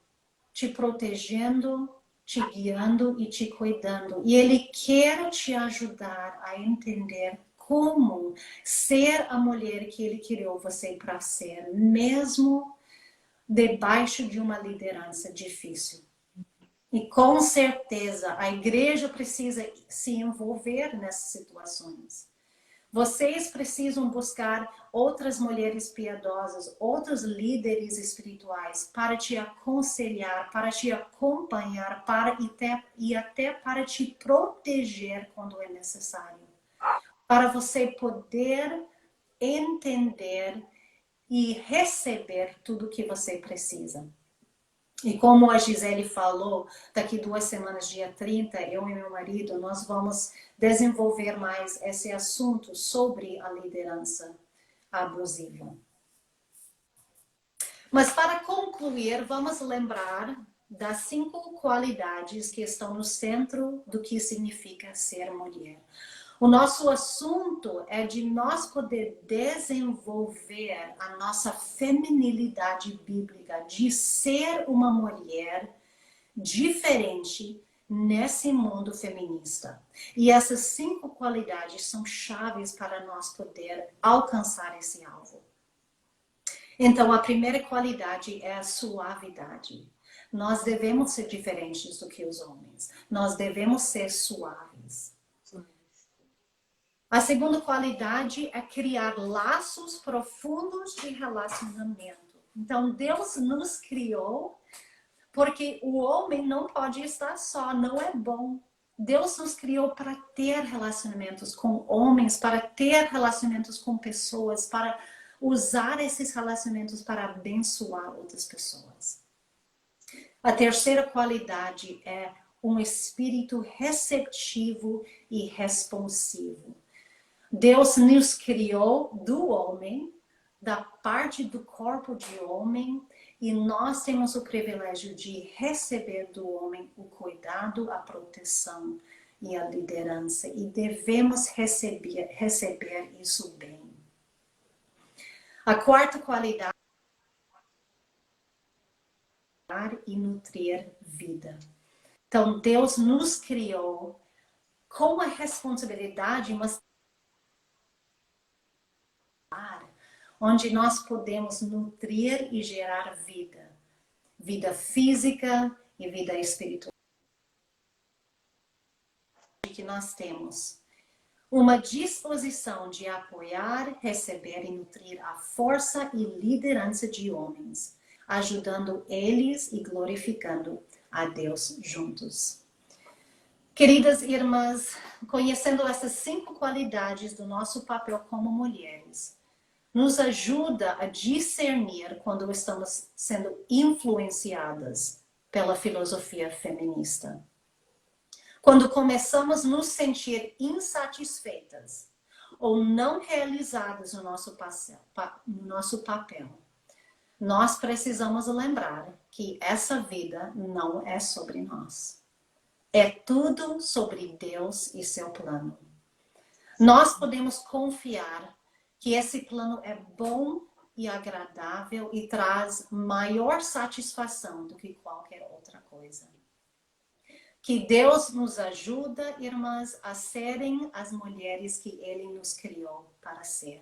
S2: te protegendo, te guiando e te cuidando. E Ele quer te ajudar a entender como ser a mulher que Ele criou você para ser, mesmo debaixo de uma liderança difícil. E com certeza a igreja precisa se envolver nessas situações. Vocês precisam buscar outras mulheres piedosas, outros líderes espirituais para te aconselhar, para te acompanhar, e até para te proteger quando é necessário. Para você poder entender e receber tudo o que você precisa. E como a Gisele falou, daqui 2 semanas, dia 30, eu e meu marido, nós vamos desenvolver mais esse assunto sobre a liderança abusiva. Mas para concluir, vamos lembrar das 5 qualidades que estão no centro do que significa ser mulher. O nosso assunto é de nós poder desenvolver a nossa feminilidade bíblica, de ser uma mulher diferente nesse mundo feminista. E essas 5 qualidades são chaves para nós poder alcançar esse alvo. Então, a primeira qualidade é a suavidade. Nós devemos ser diferentes do que os homens. Nós devemos ser suaves. A segunda qualidade é criar laços profundos de relacionamento. Então, Deus nos criou porque o homem não pode estar só, não é bom. Deus nos criou para ter relacionamentos com homens, para ter relacionamentos com pessoas, para usar esses relacionamentos para abençoar outras pessoas. A terceira qualidade é um espírito receptivo e responsivo. Deus nos criou do homem, da parte do corpo de homem, e nós temos o privilégio de receber do homem o cuidado, a proteção e a liderança. E devemos receber isso bem. A quarta qualidade é e nutrir vida. Então, Deus nos criou com a responsabilidade, mas onde nós podemos nutrir e gerar vida. Vida física e vida espiritual. Que nós temos uma disposição de apoiar, receber e nutrir a força e liderança de homens, ajudando eles e glorificando a Deus juntos. Queridas irmãs, conhecendo essas 5 qualidades do nosso papel como mulheres, nos ajuda a discernir quando estamos sendo influenciadas pela filosofia feminista. Quando começamos a nos sentir insatisfeitas ou não realizadas no nosso papel, nós precisamos lembrar que essa vida não é sobre nós. É tudo sobre Deus e seu plano. Nós podemos confiar que esse plano é bom e agradável e traz maior satisfação do que qualquer outra coisa. Que Deus nos ajuda, irmãs, a serem as mulheres que Ele nos criou para ser.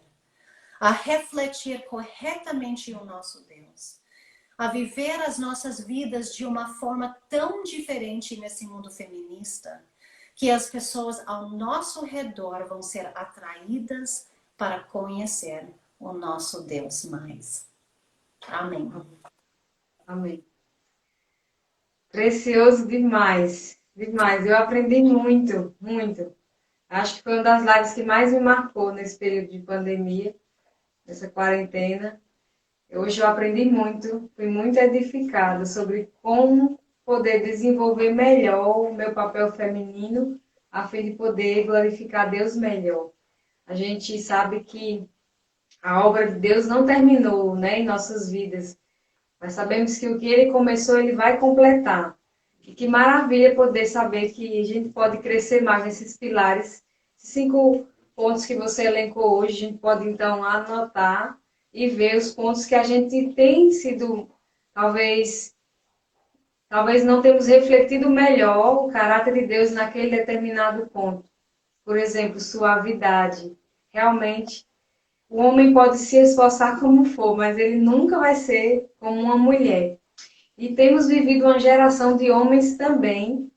S2: A refletir corretamente o nosso Deus. A viver as nossas vidas de uma forma tão diferente nesse mundo feminista, que as pessoas ao nosso redor vão ser atraídas para conhecer o nosso Deus mais. Amém.
S1: Amém. Precioso demais, demais. Eu aprendi muito, muito. Acho que foi uma das lives que mais me marcou nesse período de pandemia, nessa quarentena. Hoje eu aprendi muito, fui muito edificada sobre como poder desenvolver melhor o meu papel feminino, a fim de poder glorificar Deus melhor. A gente sabe que a obra de Deus não terminou, né, em nossas vidas, mas sabemos que o que Ele começou, Ele vai completar. E que maravilha poder saber que a gente pode crescer mais nesses pilares. 5 pontos que você elencou hoje, a gente pode então anotar e ver os pontos que a gente tem sido, talvez não temos refletido melhor o caráter de Deus naquele determinado ponto. Por exemplo, suavidade. Realmente, o homem pode se esforçar como for, mas ele nunca vai ser como uma mulher. E temos vivido uma geração de homens também,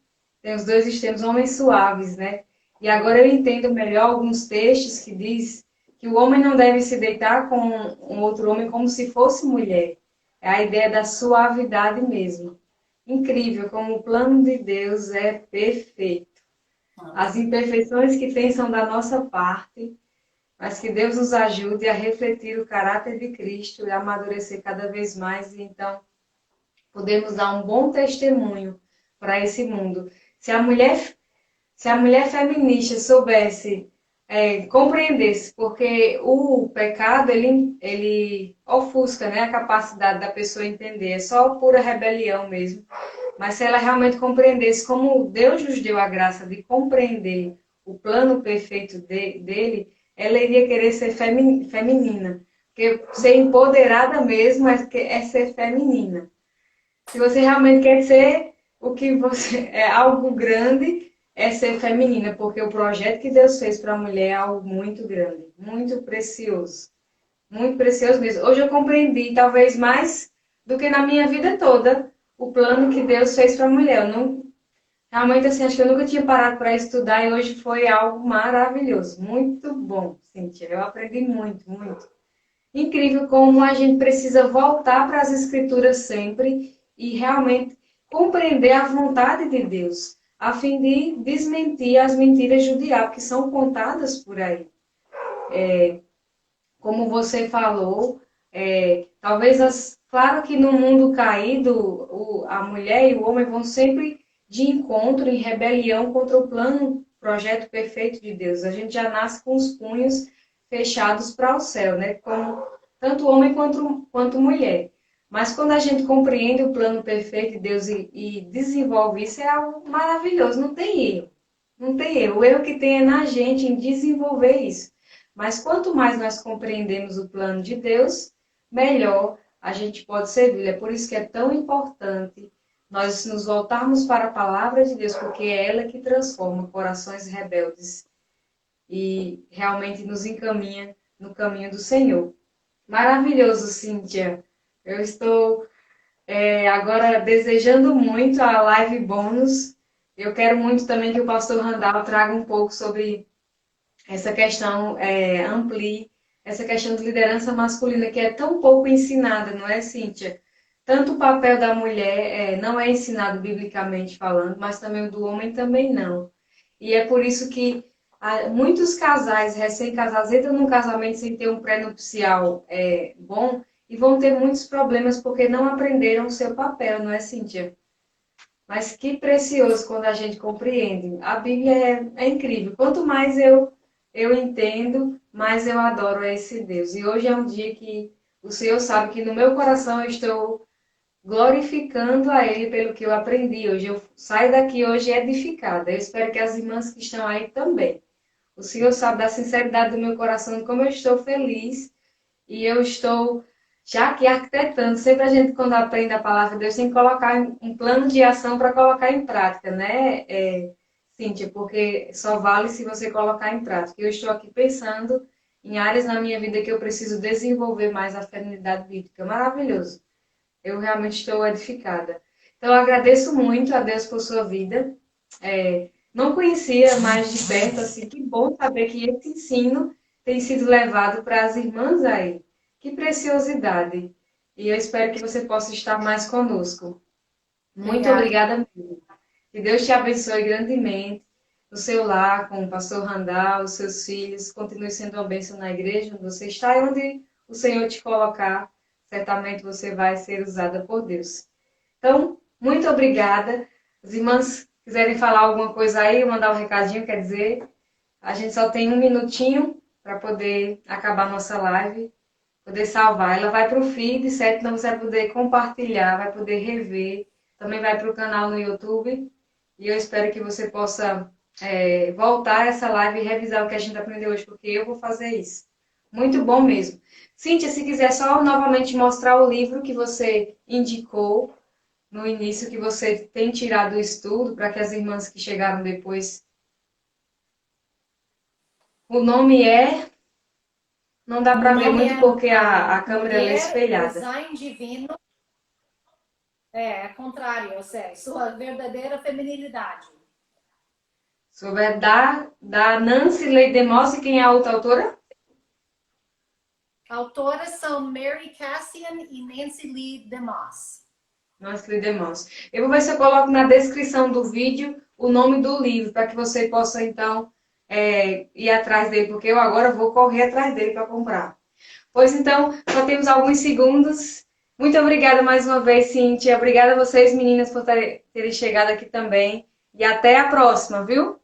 S1: tem os dois extremos, homens suaves, né? E agora eu entendo melhor alguns textos que diz que o homem não deve se deitar com um outro homem como se fosse mulher. É a ideia da suavidade mesmo. Incrível como o plano de Deus é perfeito. As imperfeições que tem são da nossa parte, mas que Deus nos ajude a refletir o caráter de Cristo e a amadurecer cada vez mais. E então, podemos dar um bom testemunho para esse mundo. Se a mulher feminista soubesse, compreendesse, porque o pecado, ele ofusca, né, a capacidade da pessoa entender, é só pura rebelião mesmo. Mas se ela realmente compreendesse como Deus nos deu a graça de compreender o plano perfeito dele, ela iria querer ser feminina. Porque ser empoderada mesmo é ser feminina. Se você realmente quer ser o que você é algo grande, é ser feminina, porque o projeto que Deus fez para a mulher é algo muito grande, muito precioso mesmo. Hoje eu compreendi, talvez mais do que na minha vida toda, o plano que Deus fez para a mulher. Eu não, realmente, assim, acho que eu nunca tinha parado para estudar e hoje foi algo maravilhoso, muito bom, Cíntia. Eu aprendi muito, muito. Incrível como a gente precisa voltar para as Escrituras sempre e realmente compreender a vontade de Deus, a fim de desmentir as mentiras do diabo que são contadas por aí. Como você falou, claro que no mundo caído, a mulher e o homem vão sempre de encontro, em rebelião contra o plano projeto perfeito de Deus. A gente já nasce com os punhos fechados para o céu, né? Como tanto homem quanto mulher. Mas quando a gente compreende o plano perfeito de Deus e desenvolve isso, é algo maravilhoso, não tem erro. Não tem erro. O erro que tem é na gente em desenvolver isso. Mas quanto mais nós compreendemos o plano de Deus, melhor a gente pode servir. É por isso que é tão importante nós nos voltarmos para a palavra de Deus, porque é ela que transforma corações rebeldes e realmente nos encaminha no caminho do Senhor. Maravilhoso, Cíntia. Eu estou agora desejando muito a live bônus. Eu quero muito também que o pastor Randall traga um pouco sobre essa questão, amplie essa questão de liderança masculina que é tão pouco ensinada, não é, Cíntia? Tanto o papel da mulher não é ensinado biblicamente falando, mas também o do homem também não. E é por isso que muitos casais recém-casados entram num casamento sem ter um pré-nupcial bom e vão ter muitos problemas porque não aprenderam o seu papel, não é, Cíntia? Mas que precioso quando a gente compreende. A Bíblia é incrível. Quanto mais eu entendo, mais eu adoro esse Deus. E hoje é um dia que o Senhor sabe que no meu coração eu estou glorificando a Ele pelo que eu aprendi hoje. Eu saio daqui hoje edificada. Eu espero que as irmãs que estão aí também. O Senhor sabe da sinceridade do meu coração, como eu estou feliz. E eu estou já aqui arquitetando. Sempre a gente, quando aprende a palavra de Deus, tem que colocar um plano de ação para colocar em prática, né, Cíntia? Porque só vale se você colocar em prática. Eu estou aqui pensando em áreas na minha vida que eu preciso desenvolver mais a feminilidade bíblica. Maravilhoso. Eu realmente estou edificada. Então, eu agradeço muito a Deus por sua vida. Não conhecia mais de perto, assim, que bom saber que esse ensino tem sido levado para as irmãs aí. Que preciosidade. E eu espero que você possa estar mais conosco. Muito
S2: Obrigada.
S1: obrigada mesmo. Que Deus te abençoe grandemente no seu lar, com o pastor Randall, os seus filhos. Continue sendo uma bênção na igreja onde você está e onde o Senhor te colocar. Certamente você vai ser usada por Deus. Então, muito obrigada. As irmãs quiserem falar alguma coisa aí, mandar um recadinho, quer dizer, a gente só tem um minutinho para poder acabar a nossa live, poder salvar. Ela vai para o feed, certo? Então você vai poder compartilhar, vai poder rever. Também vai para o canal no YouTube. E eu espero que você possa voltar essa live e revisar o que a gente aprendeu hoje, porque eu vou fazer isso. Muito bom mesmo. Cíntia, se quiser só novamente mostrar o livro que você indicou no início, que você tem tirado o estudo, para que as irmãs que chegaram depois. O nome não dá
S2: O
S1: para ver
S2: nome
S1: muito
S2: é
S1: porque a câmera é
S2: Mulher,
S1: espelhada.
S2: Design Divino. É contrário, ou seja, sua verdadeira feminilidade.
S1: Sobre da Nancy Leigh DeMoss, e quem é a outra autora?
S2: Autoras são Mary Cassian e Nancy Lee DeMoss.
S1: Nancy Leigh DeMoss. Eu vou ver se eu coloco na descrição do vídeo o nome do livro, para que você possa, então, ir atrás dele, porque eu agora vou correr atrás dele para comprar. Pois então, só temos alguns segundos. Muito obrigada mais uma vez, Cíntia. Obrigada a vocês, meninas, por terem chegado aqui também. E até a próxima, viu?